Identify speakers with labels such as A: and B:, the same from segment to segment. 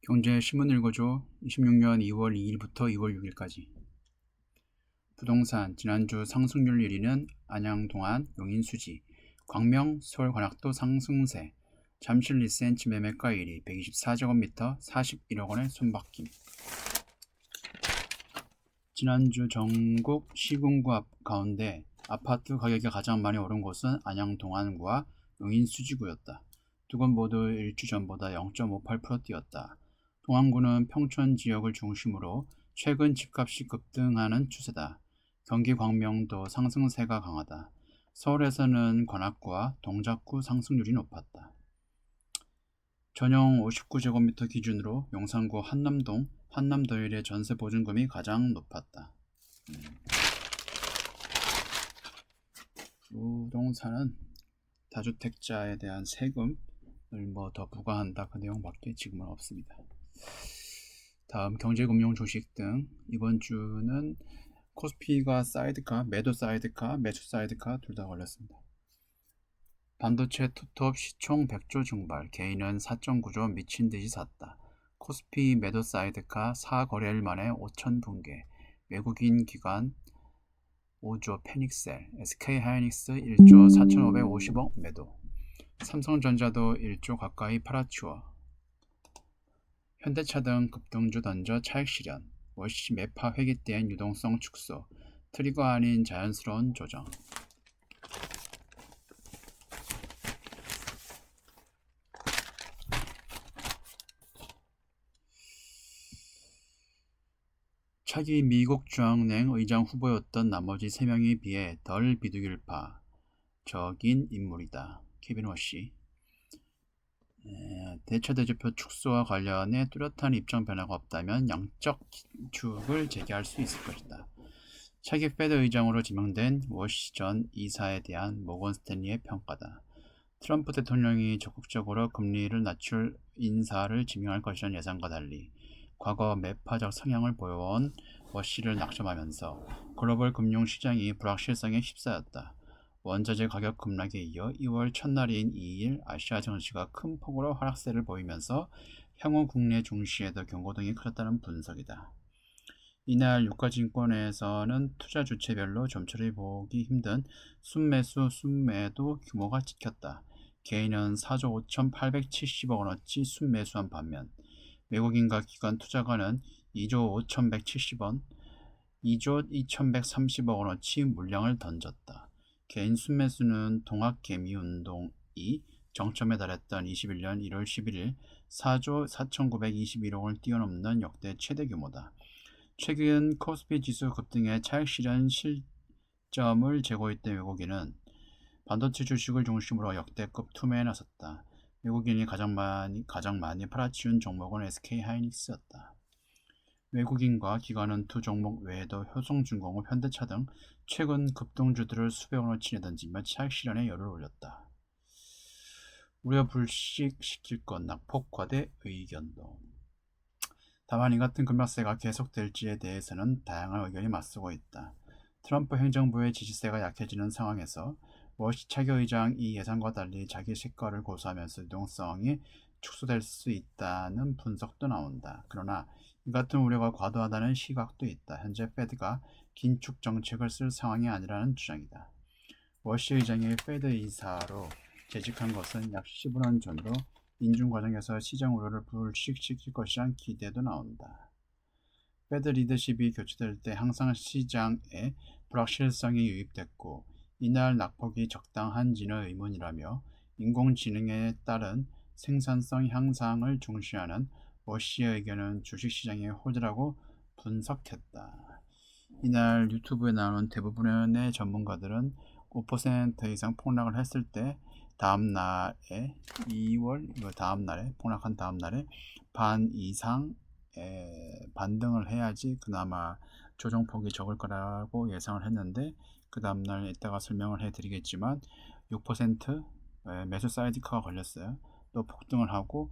A: 경제신문 읽어줘. 26년 2월 2일부터 2월 6일까지. 부동산 지난주 상승률 1위는 안양동안, 용인수지, 광명, 서울관악도 상승세, 잠실 리센치 매매가 1위 124제곱미터 41억원의 손바뀜. 지난주 전국 시군구 가운데 아파트 가격이 가장 많이 오른 곳은 안양동안구와 용인수지구였다. 두 곳 모두 일주 전보다 0.58% 뛰었다. 동안구는 평촌 지역을 중심으로 최근 집값이 급등하는 추세다. 경기 광명도 상승세가 강하다. 서울에서는 관악구와 동작구 상승률이 높았다. 전용 59제곱미터 기준으로 용산구 한남동, 한남더일의 전세 보증금이 가장 높았다. 부동산은 다주택자에 대한 세금을 더 부과한다, 그 내용밖에 지금은 없습니다. 다음 경제금융 주식 등 이번 주는 코스피가 사이드카, 매도 사이드카, 매수 사이드카 둘 다 걸렸습니다. 반도체 투톱 시총 100조 증발, 개인은 4.9조 미친듯이 샀다. 코스피 매도 사이드카 4거래일 만에 5천 붕괴, 외국인 기관 5조 패닉셀, SK하이닉스 1조 4,550억 매도, 삼성전자도 1조 가까이 팔아치워, 현대차 등 급등주 던져 차익 실현, 월시 매파 회기 때엔 유동성 축소, 트리거 아닌 자연스러운 조정. 차기 미국 중앙은행 의장 후보였던 나머지 3명에 비해 덜 비둘기파적인 인물이다. 케빈 워시. 대차대조표 축소와 관련해 뚜렷한 입장 변화가 없다면 양적 긴축을 재개할 수 있을 것이다. 차기 페드 의장으로 지명된 워시 전 이사에 대한 모건 스탠리의 평가다. 트럼프 대통령이 적극적으로 금리를 낮출 인사를 지명할 것이라는 예상과 달리 과거 매파적 성향을 보여온 워시를 낙점하면서 글로벌 금융시장이 불확실성에 휩싸였다. 원자재 가격 급락에 이어 2월 첫날인 2일 아시아 증시가 큰 폭으로 하락세를 보이면서 향후 국내 증시에도 경고등이 켜졌다는 분석이다. 이날 유가증권에서는 투자 주체별로 점차를 보기 힘든 순매수, 순매도 규모가 찍혔다. 개인은 4조 5,870억 원어치 순매수한 반면 외국인과 기관 투자가는 2조 5,170원, 2조 2,130억 원어치 물량을 던졌다. 개인 순매수는 동학개미운동이 정점에 달했던 21년 1월 11일 4조 4,921억 원을 뛰어넘는 역대 최대 규모다. 최근 코스피 지수 급등에 차익 실현 실점을 제고했던 외국인은 반도체 주식을 중심으로 역대급 투매에 나섰다. 외국인이 가장 많이 팔아치운 종목은 SK하이닉스였다. 외국인과 기관은 두 종목 외에도 효성중공업, 현대차 등 최근 급등주들을 수백 원어치 내던지며 차익 실현에 열을 올렸다. 우려 불식시킬 것 낙폭 과대 의견도. 다만 이 같은 급락세가 계속될지에 대해서는 다양한 의견이 맞서고 있다. 트럼프 행정부의 지지세가 약해지는 상황에서 워시 차기 의장이 예상과 달리 자기 시가를 고수하면서 유동성이 축소될 수 있다는 분석도 나온다. 그러나 이 같은 우려가 과도하다는 시각도 있다. 현재 페드가 긴축 정책을 쓸 상황이 아니라는 주장이다. 워시 의장이 페드 이사로 재직한 것은 약 15년 전으로 인준 과정에서 시장 우려를 불식시킬 것이란 기대도 나온다. 페드 리더십이 교체될 때 항상 시장에 불확실성이 유입됐고 이날 낙폭이 적당한지는 의문이라며 인공지능에 따른 생산성 향상을 중시하는 워시의 의견은 주식시장의 호재라고 분석했다. 이날 유튜브에 나오는 대부분의 전문가들은 5% 이상 폭락을 했을 때 다음날에 2월 다음날에 폭락한 다음날에 반 이상 반등을 해야지 그나마 조정폭이 적을 거라고 예상을 했는데 그 다음날 이따가 설명을 해드리겠지만 6% 매수 사이드카가 걸렸어요. 또 폭등을 하고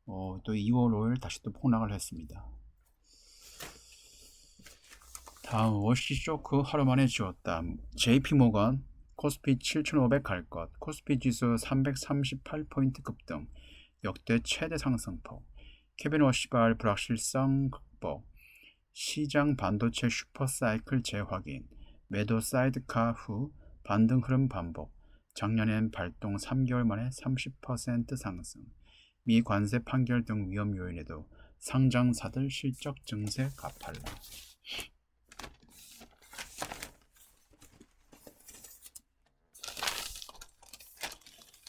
A: 또 2월 5일 다시 또 폭락을 했습니다. 다음 워시 쇼크 하루 만에 지웠다. JP모건 코스피 7,500 갈 것, 코스피 지수 338포인트 급등, 역대 최대 상승폭. 케빈 워시발 불확실성 극복, 시장 반도체 슈퍼사이클 재확인, 매도 사이드카 후 반등 흐름 반복, 작년엔 발동 3개월 만에 30% 상승, 미 관세 판결 등 위험 요인에도 상장사들 실적 증세 가팔라.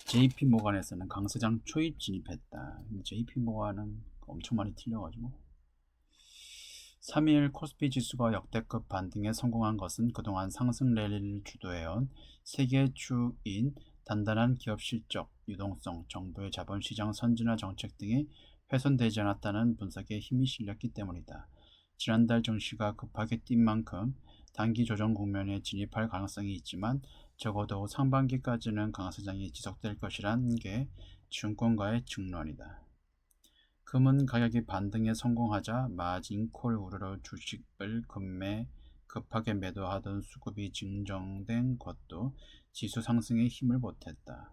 A: JP모간에서는 강세장 초입 진입했다. JP모간은 엄청 많이 틀려가지고 3일 코스피 지수가 역대급 반등에 성공한 것은 그동안 상승 랠리를 주도해온 세계주인 단단한 기업 실적, 유동성, 정부의 자본시장 선진화 정책 등이 훼손되지 않았다는 분석에 힘이 실렸기 때문이다. 지난달 증시가 급하게 뛴 만큼 단기 조정 국면에 진입할 가능성이 있지만 적어도 상반기까지는 강세장이 지속될 것이란 게 증권가의 증론이다. 금은 가격이 반등에 성공하자 마진콜 우려로 주식을 급하게 매도하던 수급이 진정된 것도 지수 상승에 힘을 보탰다.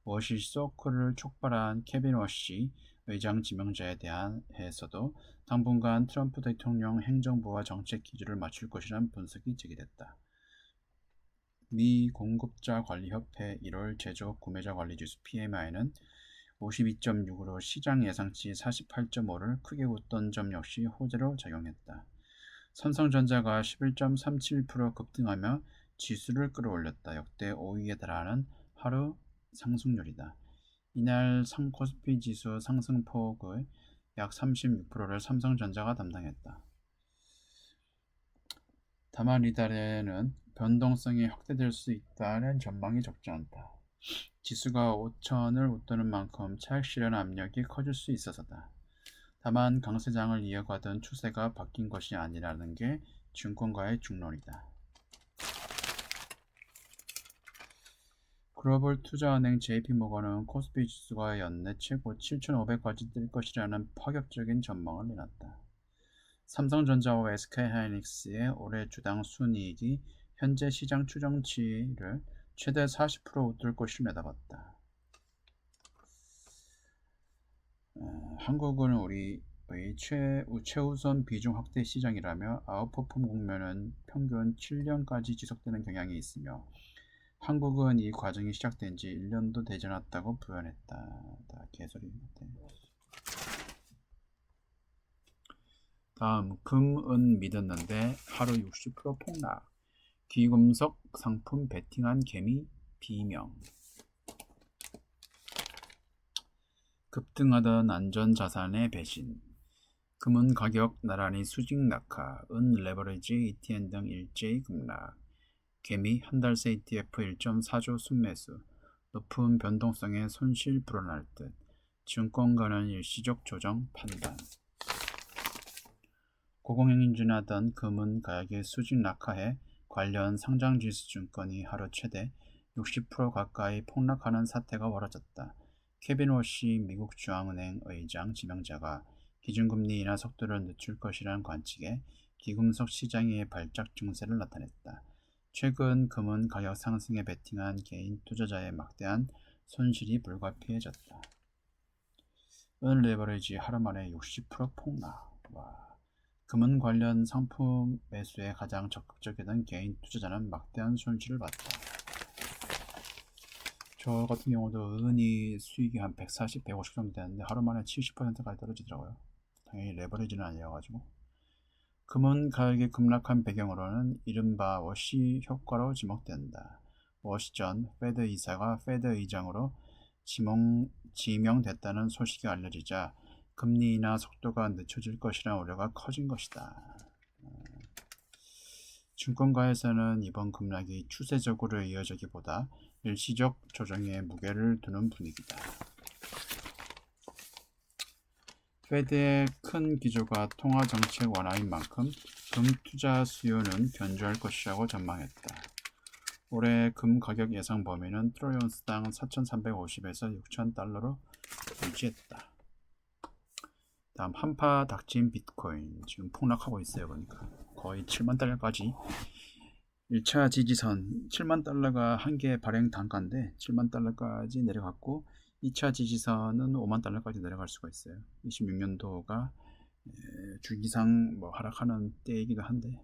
A: 워시 서클을 촉발한 케빈 워시 의장 지명자에 대해서도 당분간 트럼프 대통령 행정부와 정책 기조를 맞출 것이라는 분석이 제기됐다. 미 공급자관리협회 1월 제조업 구매자 관리지수 PMI는 52.6으로 시장 예상치 48.5를 크게 웃던 점 역시 호재로 작용했다. 삼성전자가 11.37% 급등하며 지수를 끌어올렸다. 역대 5위에 달하는 하루 상승률이다. 이날 코스피 지수 상승폭의 약 36%를 삼성전자가 담당했다. 다만 이달에는 변동성이 확대될 수 있다는 전망이 적지 않다. 지수가 5천을 웃도는 만큼 차익 실현 압력이 커질 수 있어서다. 다만 강세장을 이어가던 추세가 바뀐 것이 아니라는 게 증권가의 중론이다. 글로벌 투자은행 JP모건은 코스피 지수가 연내 최고 7,500까지 뛸 것이라는 파격적인 전망을 내놨다. 삼성전자와 SK하이닉스의 올해 주당 순이익이 현재 시장 추정치를 최대 40% 웃돌 것을 내다봤다. 한국은 우리의 최우선 비중 확대 시장이라며 아웃퍼폼 국면은 평균 7년까지 지속되는 경향이 있으며 한국은 이 과정이 시작된 지 1년도 되지 않았다고 표현했다. 개소리. 다음 금은 믿었는데 하루 60% 폭락. 귀금속 상품 베팅한 개미 비명. 급등하던 안전자산의 배신. 금은 가격 나란히 수직 낙하. 은 레버리지 ETN 등 일제히 급락. 개미 한 달 새 ETF 1.4조 순매수. 높은 변동성에 손실 불어날 듯. 증권가는 일시적 조정 판단. 고공행진하던 금은 가격이 수직 낙하해 관련 상장지수 증권이 하루 최대 60% 가까이 폭락하는 사태가 벌어졌다. 케빈 워시 미국 중앙은행 의장 지명자가 기준금리 인하 속도를 늦출 것이라는 관측에 기금속 시장의 발작 증세를 나타냈다. 최근 금은 가격 상승에 베팅한 개인 투자자의 막대한 손실이 불가피해졌다. 은 레버리지 하루 만에 60% 폭락. 금은 관련 상품 매수에 가장 적극적이던 개인 투자자는 막대한 손실을 봤다. 저 같은 경우도 은이 수익이 한 140, 150 정도 되는데 하루 만에 70%까지 떨어지더라고요. 당연히 레버리지는 아니어가지고. 금은 가격이 급락한 배경으로는 이른바 워시 효과로 지목된다. 워시 전 페드 이사가 페드 의장으로 지명됐다는 소식이 알려지자 금리 인하 속도가 늦춰질 것이라는 우려가 커진 것이다. 증권가에서는 이번 급락이 추세적으로 이어지기보다 일시적 조정에 무게를 두는 분위기다. 페드의 큰 기조가 통화 정책 완화인 만큼 금 투자 수요는 견조할 것이라고 전망했다. 올해 금 가격 예상 범위는 트로이온스당 4,350에서 6,000달러로 유지했다. 다음 한파 닥친 비트코인 지금 폭락하고 있어요. 보니까 거의 7만 달러까지 1차 지지선 7만 달러가 한 개 발행 단가인데 7만 달러까지 내려갔고 2차 지지선은 5만 달러까지 내려갈 수가 있어요. 26년도가 주기상 뭐 하락하는 때이기도 한데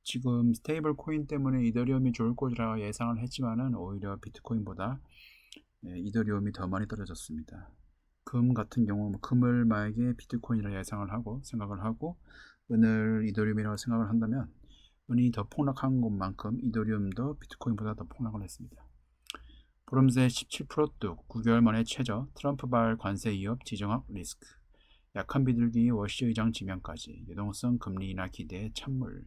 A: 지금 스테이블 코인 때문에 이더리움이 좋을 것이라 예상을 했지만은 오히려 비트코인보다 이더리움이 더 많이 떨어졌습니다. 금 같은 경우 금을 만약에 비트코인이라 예상을 하고 생각을 하고 은을 이더리움이라고 생각을 한다면 은이 더 폭락한 것만큼 이더리움도 비트코인보다 더 폭락을 했습니다. 보름새 17%뚝 9개월 만에 최저 트럼프발 관세 위협 지정학 리스크 약한 비둘기 워시 의장 지명까지 유동성 금리 인하 기대에 찬물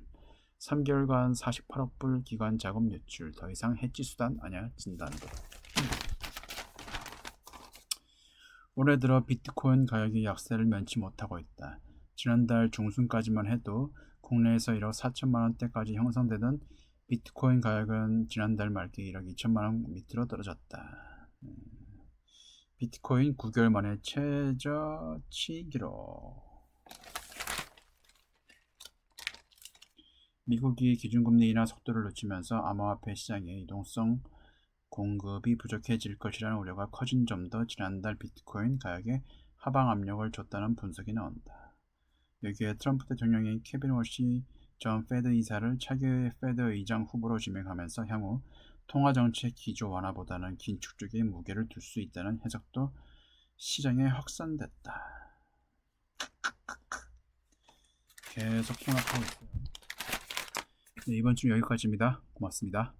A: 3개월간 48억 불 기관 자금 유출 더 이상 해지 수단 아냐 진단도. 올해 들어 비트코인 가격이 약세를 면치 못하고 있다. 지난달 중순까지만 해도 국내에서 1억 4천만 원대까지 형성되던 비트코인 가격은 지난달 말기 1억 2천만 원 밑으로 떨어졌다. 비트코인 9개월 만에 최저치 기록. 미국이 기준금리 인하 속도를 늦추면서 암호화폐 시장의 유동성 공급이 부족해질 것이라는 우려가 커진 점도 지난달 비트코인 가격에 하방 압력을 줬다는 분석이 나온다. 여기에 트럼프 대통령이 케빈 워시 전 페드 이사를 차기 페드 의장 후보로 지명하면서 향후 통화정책 기조 완화보다는 긴축 쪽에 무게를 둘 수 있다는 해석도 시장에 확산됐다. 계속 폭락하고 있어요. 네, 이번 주 여기까지입니다. 고맙습니다.